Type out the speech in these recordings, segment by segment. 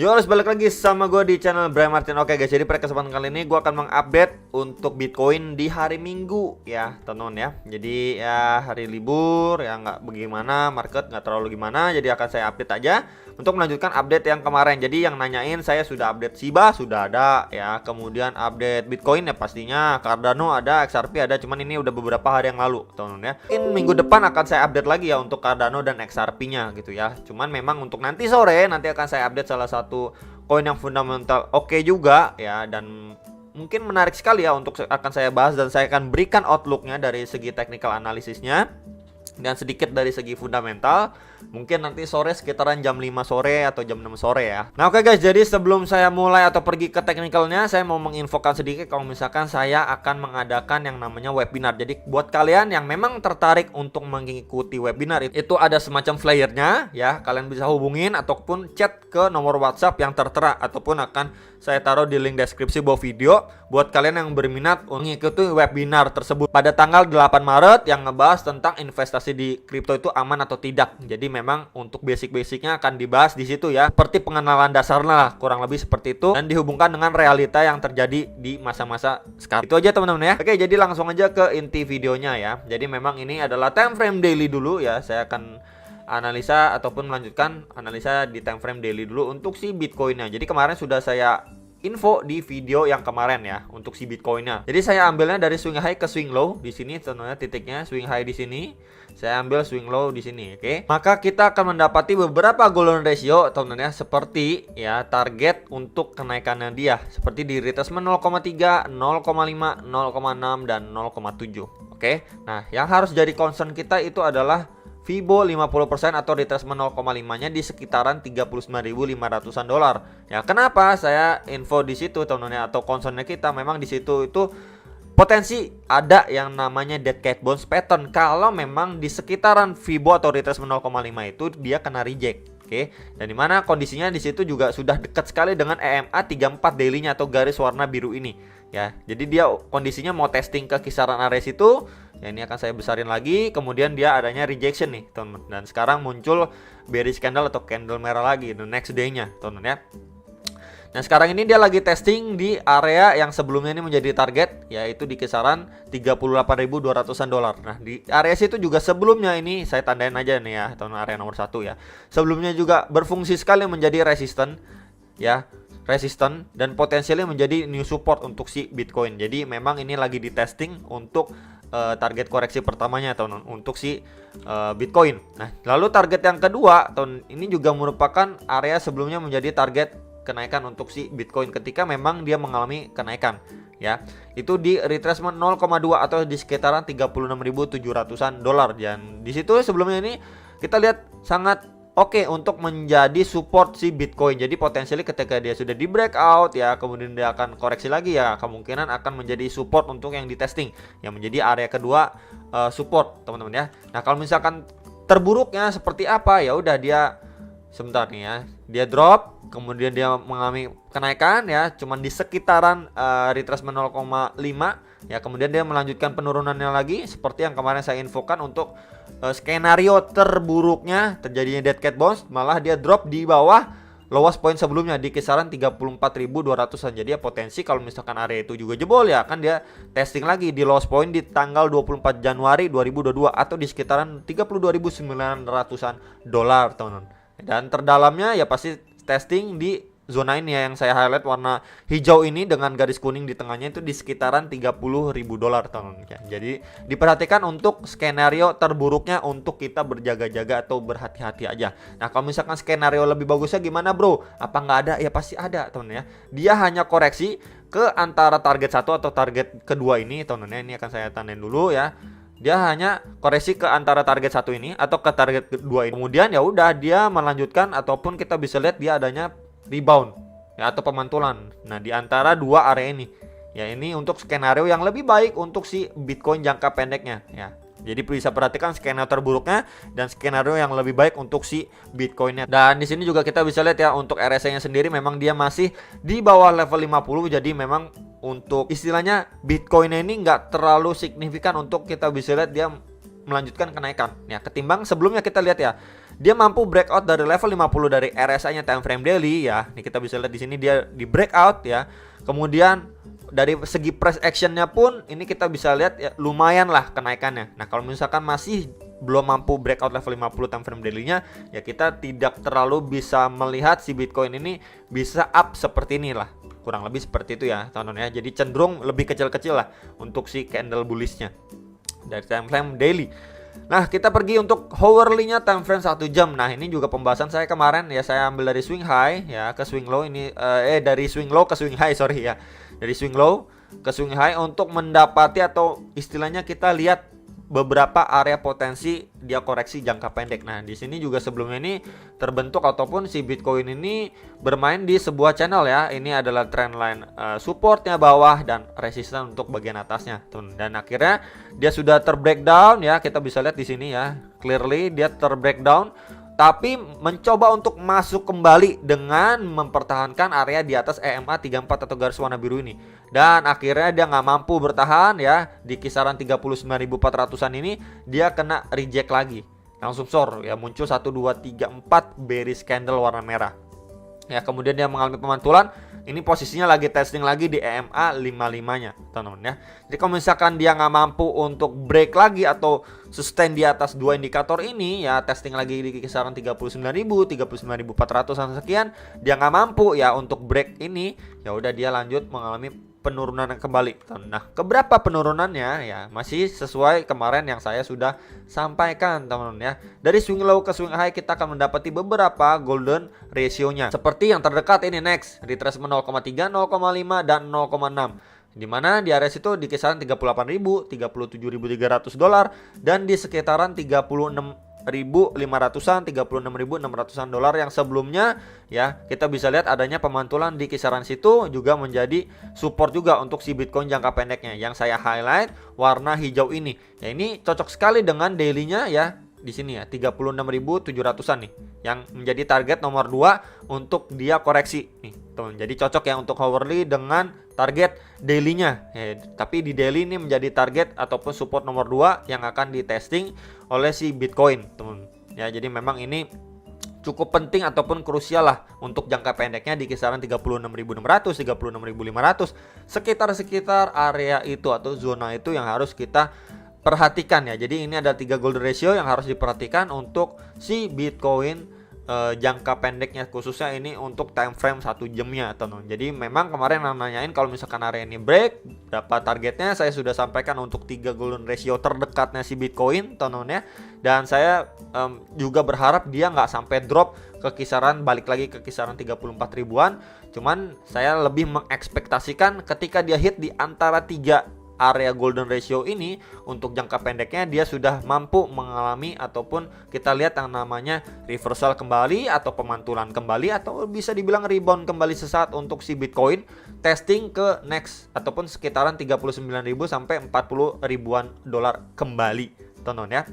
Yo, harus balik lagi sama gue di channel Brian Martin. Oke guys, jadi pada kesempatan kali ini gue akan mengupdate untuk Bitcoin di hari Minggu ya, teman-teman ya. Jadi ya hari libur ya, nggak bagaimana, market nggak terlalu gimana. Jadi akan saya update aja untuk melanjutkan update yang kemarin. Jadi yang nanyain saya sudah update Shiba sudah ada ya, kemudian update Bitcoin ya pastinya, Cardano ada, XRP ada. Cuman ini udah beberapa hari yang lalu, teman-teman ya. Mungkin minggu depan akan saya update lagi ya untuk Cardano dan XRP-nya gitu ya. Cuman memang untuk nanti sore nanti akan saya update salah satu koin yang fundamental oke juga ya, dan mungkin menarik sekali ya untuk akan saya bahas, dan saya akan berikan outlooknya dari segi technical analisisnya dan sedikit dari segi fundamental. Mungkin nanti sore sekitaran jam 5 sore atau jam 6 sore ya. Nah oke guys, jadi sebelum saya mulai atau pergi ke teknikalnya, saya mau menginfokan sedikit kalau misalkan saya akan mengadakan yang namanya webinar. Jadi buat kalian yang memang tertarik untuk mengikuti webinar itu ada semacam flyernya ya, kalian bisa hubungin ataupun chat ke nomor WhatsApp yang tertera, ataupun akan saya taruh di link deskripsi bawah video buat kalian yang berminat untuk mengikuti webinar tersebut pada tanggal 8 Maret yang ngebahas tentang investasi di kripto itu aman atau tidak. Jadi memang untuk basic-basicnya akan dibahas di situ ya, seperti pengenalan dasarnya lah, kurang lebih seperti itu, dan dihubungkan dengan realita yang terjadi di masa-masa sekarang. Itu aja teman-teman ya. Oke, jadi langsung aja ke inti videonya ya. Jadi memang ini adalah time frame daily dulu ya. Saya akan analisa ataupun melanjutkan analisa di time frame daily dulu untuk si Bitcoinnya. Jadi kemarin sudah saya info di video yang kemarin ya untuk si Bitcoinnya. Jadi saya ambilnya dari swing high ke swing low di sini, tentunya titiknya swing high di sini. Saya ambil swing low di sini, oke. Maka kita akan mendapati beberapa golden ratio, teman-teman ya, seperti ya target untuk kenaikannya dia, seperti di retracement 0,3, 0,5, 0,6 dan 0,7. Oke. Nah, yang harus jadi concern kita itu adalah Fibo 50% atau retracement 0,5-nya di sekitaran 39.500-an dolar. Ya, kenapa saya info di situ teman-teman, atau concernnya kita memang di situ itu potensi ada yang namanya dead cat bounce pattern kalau memang di sekitaran Fibo atau retracement 0,5 itu dia kena reject. Oke. Dan dimana kondisinya di situ juga sudah dekat sekali dengan EMA 34 daily-nya atau garis warna biru ini. Ya, jadi dia kondisinya mau testing ke kisaran area situ. Ya, ini akan saya besarin lagi. Kemudian dia adanya rejection nih, teman-teman. Dan sekarang muncul bearish candle atau candle merah lagi the next day-nya, teman-teman ya. Nah, sekarang ini dia lagi testing di area yang sebelumnya ini menjadi target, yaitu di kisaran 38.200-an dolar. Nah, di area situ juga sebelumnya ini saya tandain aja nih ya, teman-teman, area nomor 1 ya. Sebelumnya juga berfungsi sekali menjadi resisten ya. Resisten dan potensialnya menjadi new support untuk si Bitcoin. Jadi memang ini lagi di testing untuk target koreksi pertamanya teman-teman untuk si Bitcoin. Nah, lalu target yang kedua tahun ini juga merupakan area sebelumnya menjadi target kenaikan untuk si Bitcoin ketika memang dia mengalami kenaikan ya. Itu di retracement 0,2 atau di sekitaran 36.700-an dolar. Dan di situ sebelumnya ini kita lihat sangat oke untuk menjadi support si Bitcoin. Jadi potensialnya ketika dia sudah di breakout ya, kemudian dia akan koreksi lagi ya, kemungkinan akan menjadi support untuk yang di testing, yang menjadi area kedua support teman-teman ya. Nah, kalau misalkan terburuknya seperti apa, ya udah dia sebentar nih ya, dia drop, kemudian dia mengalami kenaikan ya, cuman di sekitaran retracement 0,5 ya, kemudian dia melanjutkan penurunannya lagi seperti yang kemarin saya infokan untuk skenario terburuknya terjadinya dead cat bounce, malah dia drop di bawah lowest point sebelumnya di kisaran 34.200-an. Jadi ya potensi kalau misalkan area itu juga jebol ya, kan dia testing lagi di lowest point di tanggal 24 Januari 2022 atau di sekitaran 32.900-an dolar, teman-teman. Dan terdalamnya ya pasti testing di zona ini ya, yang saya highlight warna hijau ini dengan garis kuning di tengahnya itu di sekitaran 30.000 dolar, teman-teman ya. Jadi diperhatikan untuk skenario terburuknya untuk kita berjaga-jaga atau berhati-hati aja. Nah, kalau misalkan skenario lebih bagusnya gimana bro? Apa nggak ada? Ya pasti ada, teman-teman ya. Dia hanya koreksi ke antara target 1 atau target kedua ini, teman-teman ya. Ini akan saya tandain dulu ya. Dia hanya koreksi ke antara target 1 ini atau ke target kedua ini. Kemudian ya udah dia melanjutkan ataupun kita bisa lihat dia adanya rebound ya, atau pemantulan. Nah, di antara dua area ini ya, ini untuk skenario yang lebih baik untuk si Bitcoin jangka pendeknya ya. Jadi bisa perhatikan skenario terburuknya dan skenario yang lebih baik untuk si Bitcoinnya. Dan di sini juga kita bisa lihat ya untuk RSI-nya sendiri memang dia masih di bawah level 50. Jadi memang untuk istilahnya Bitcoinnya ini nggak terlalu signifikan untuk kita bisa lihat dia melanjutkan kenaikan ya, ketimbang sebelumnya kita lihat ya dia mampu breakout dari level 50 dari RSI-nya time frame daily ya. Ini kita bisa lihat di sini dia di breakout ya. Kemudian dari segi price action-nya pun ini kita bisa lihat ya, lumayan lah kenaikannya. Nah, kalau misalkan masih belum mampu breakout level 50 time frame daily-nya, ya kita tidak terlalu bisa melihat si Bitcoin ini bisa up seperti inilah. Kurang lebih seperti itu ya, teman-teman ya. Jadi cenderung lebih kecil-kecil lah untuk si candle bullish-nya dari time frame daily. Nah, kita pergi untuk hourly-nya time frame 1 jam. Nah, ini juga pembahasan saya kemarin ya, saya ambil dari swing high ya ke swing low ini dari swing low ke swing high, sorry ya. Dari swing low ke swing high untuk mendapati atau istilahnya kita lihat beberapa area potensi dia koreksi jangka pendek. Nah, di sini juga sebelumnya ini terbentuk ataupun si Bitcoin ini bermain di sebuah channel ya. Ini adalah trendline supportnya bawah dan resisten untuk bagian atasnya. Dan akhirnya dia sudah terbreakdown ya. Kita bisa lihat di sini ya. Clearly dia terbreakdown, tapi mencoba untuk masuk kembali dengan mempertahankan area di atas EMA 34 atau garis warna biru ini. Dan akhirnya dia nggak mampu bertahan ya di kisaran 39.400-an ini, dia kena reject lagi. Langsung short ya, muncul 1 2 3 4 bearish candle warna merah. Ya, kemudian dia mengalami pemantulan. Ini posisinya lagi testing lagi di EMA 55-nya, teman-teman ya. Jadi kalau misalkan dia nggak mampu untuk break lagi atau sustain di atas dua indikator ini ya, testing lagi di kisaran 39.000, 39.400-an sekian, dia nggak mampu ya untuk break ini, ya udah dia lanjut mengalami penurunan kembali. Nah, keberapa penurunannya ya masih sesuai kemarin yang saya sudah sampaikan, teman-teman ya. Dari swing low ke swing high kita akan mendapati beberapa golden ratio-nya. Seperti yang terdekat ini next, retracement 0,3, 0,5 dan 0,6. Di mana di area situ di kisaran 38.000, 37.300 dolar dan di sekitaran 36.500-an, 36.600-an dolar yang sebelumnya ya kita bisa lihat adanya pemantulan di kisaran situ juga menjadi support juga untuk si Bitcoin jangka pendeknya yang saya highlight warna hijau ini. Ya ini cocok sekali dengan daily-nya ya. Di sini ya 36.700-an nih yang menjadi target nomor 2 untuk dia koreksi nih teman. Jadi cocok ya untuk hourly dengan target daily-nya ya, tapi di daily ini menjadi target ataupun support nomor 2 yang akan ditesting oleh si Bitcoin teman ya. Jadi memang ini cukup penting ataupun krusial lah untuk jangka pendeknya di kisaran 36.600, 36.500 sekitar area itu atau zona itu yang harus kita perhatikan ya. Jadi ini ada 3 golden ratio yang harus diperhatikan untuk si Bitcoin jangka pendeknya, khususnya ini untuk time frame 1 jamnya teman. Jadi memang kemarin nanyain kalau misalkan area ini break berapa targetnya, saya sudah sampaikan untuk 3 golden ratio terdekatnya si Bitcoin teman ya. Dan saya juga berharap dia nggak sampai drop ke kisaran, balik lagi ke kisaran 34 ribuan. Cuman saya lebih mengekspektasikan ketika dia hit di antara 3 area golden ratio ini untuk jangka pendeknya dia sudah mampu mengalami ataupun kita lihat yang namanya reversal kembali atau pemantulan kembali atau bisa dibilang rebound kembali sesaat untuk si Bitcoin testing ke next ataupun sekitaran 39.000 sampai 40 ribuan dolar kembali teman-teman ya.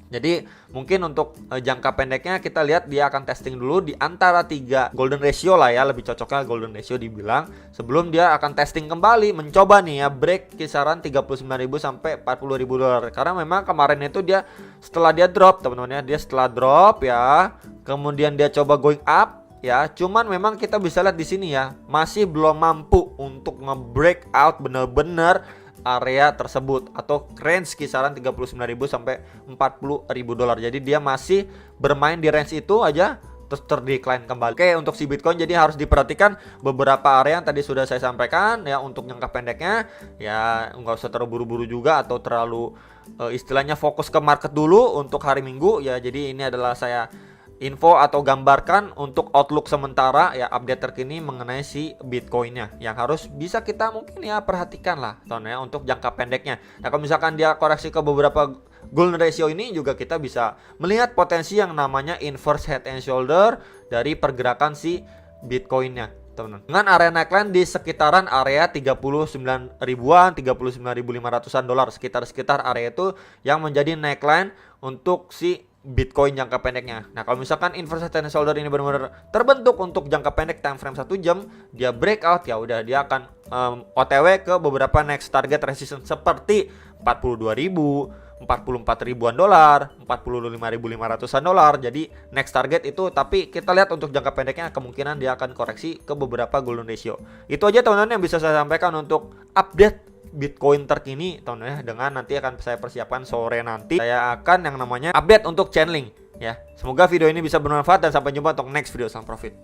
Jadi mungkin untuk jangka pendeknya kita lihat dia akan testing dulu di antara 3 golden ratio lah ya, lebih cocoknya golden ratio dibilang, sebelum dia akan testing kembali mencoba nih ya break kisaran 39.000 sampai 40.000 dolar. Karena memang kemarin itu dia setelah dia drop teman-teman ya, dia setelah drop ya, kemudian dia coba going up ya, cuman memang kita bisa lihat di sini ya masih belum mampu untuk nge-break out bener-bener area tersebut atau range kisaran 39.000 sampai 40.000 dolar. Jadi dia masih bermain di range itu aja terus terdecline kembali. Oke, untuk si Bitcoin jadi harus diperhatikan beberapa area yang tadi sudah saya sampaikan ya untuk jangka pendeknya ya, nggak usah terlalu buru-buru juga atau terlalu istilahnya fokus ke market dulu untuk hari Minggu ya. Jadi ini adalah saya info atau gambarkan untuk outlook sementara ya, update terkini mengenai si Bitcoinnya yang harus bisa kita mungkin ya perhatikan lah teman ya untuk jangka pendeknya. Nah kalau misalkan dia koreksi ke beberapa golden ratio ini juga kita bisa melihat potensi yang namanya inverse head and shoulder dari pergerakan si Bitcoinnya teman-teman. Dengan area neckline di sekitaran area 39 ribuan, 39.500-an dolar, sekitar area itu yang menjadi neckline untuk si Bitcoin jangka pendeknya. Nah kalau misalkan inverse head and shoulder ini benar-benar terbentuk untuk jangka pendek time frame 1 jam, dia breakout ya udah dia akan OTW ke beberapa next target resistance seperti 42.000, 44 ribuan dolar, 45.500-an dolar. Jadi next target itu, tapi kita lihat untuk jangka pendeknya kemungkinan dia akan koreksi ke beberapa golden ratio. Itu aja teman-teman yang bisa saya sampaikan untuk update Bitcoin terkini teman-teman ya. Dengan nanti akan saya persiapkan sore nanti saya akan yang namanya update untuk Chainlink ya. Semoga video ini bisa bermanfaat dan sampai jumpa untuk next video. Salam profit.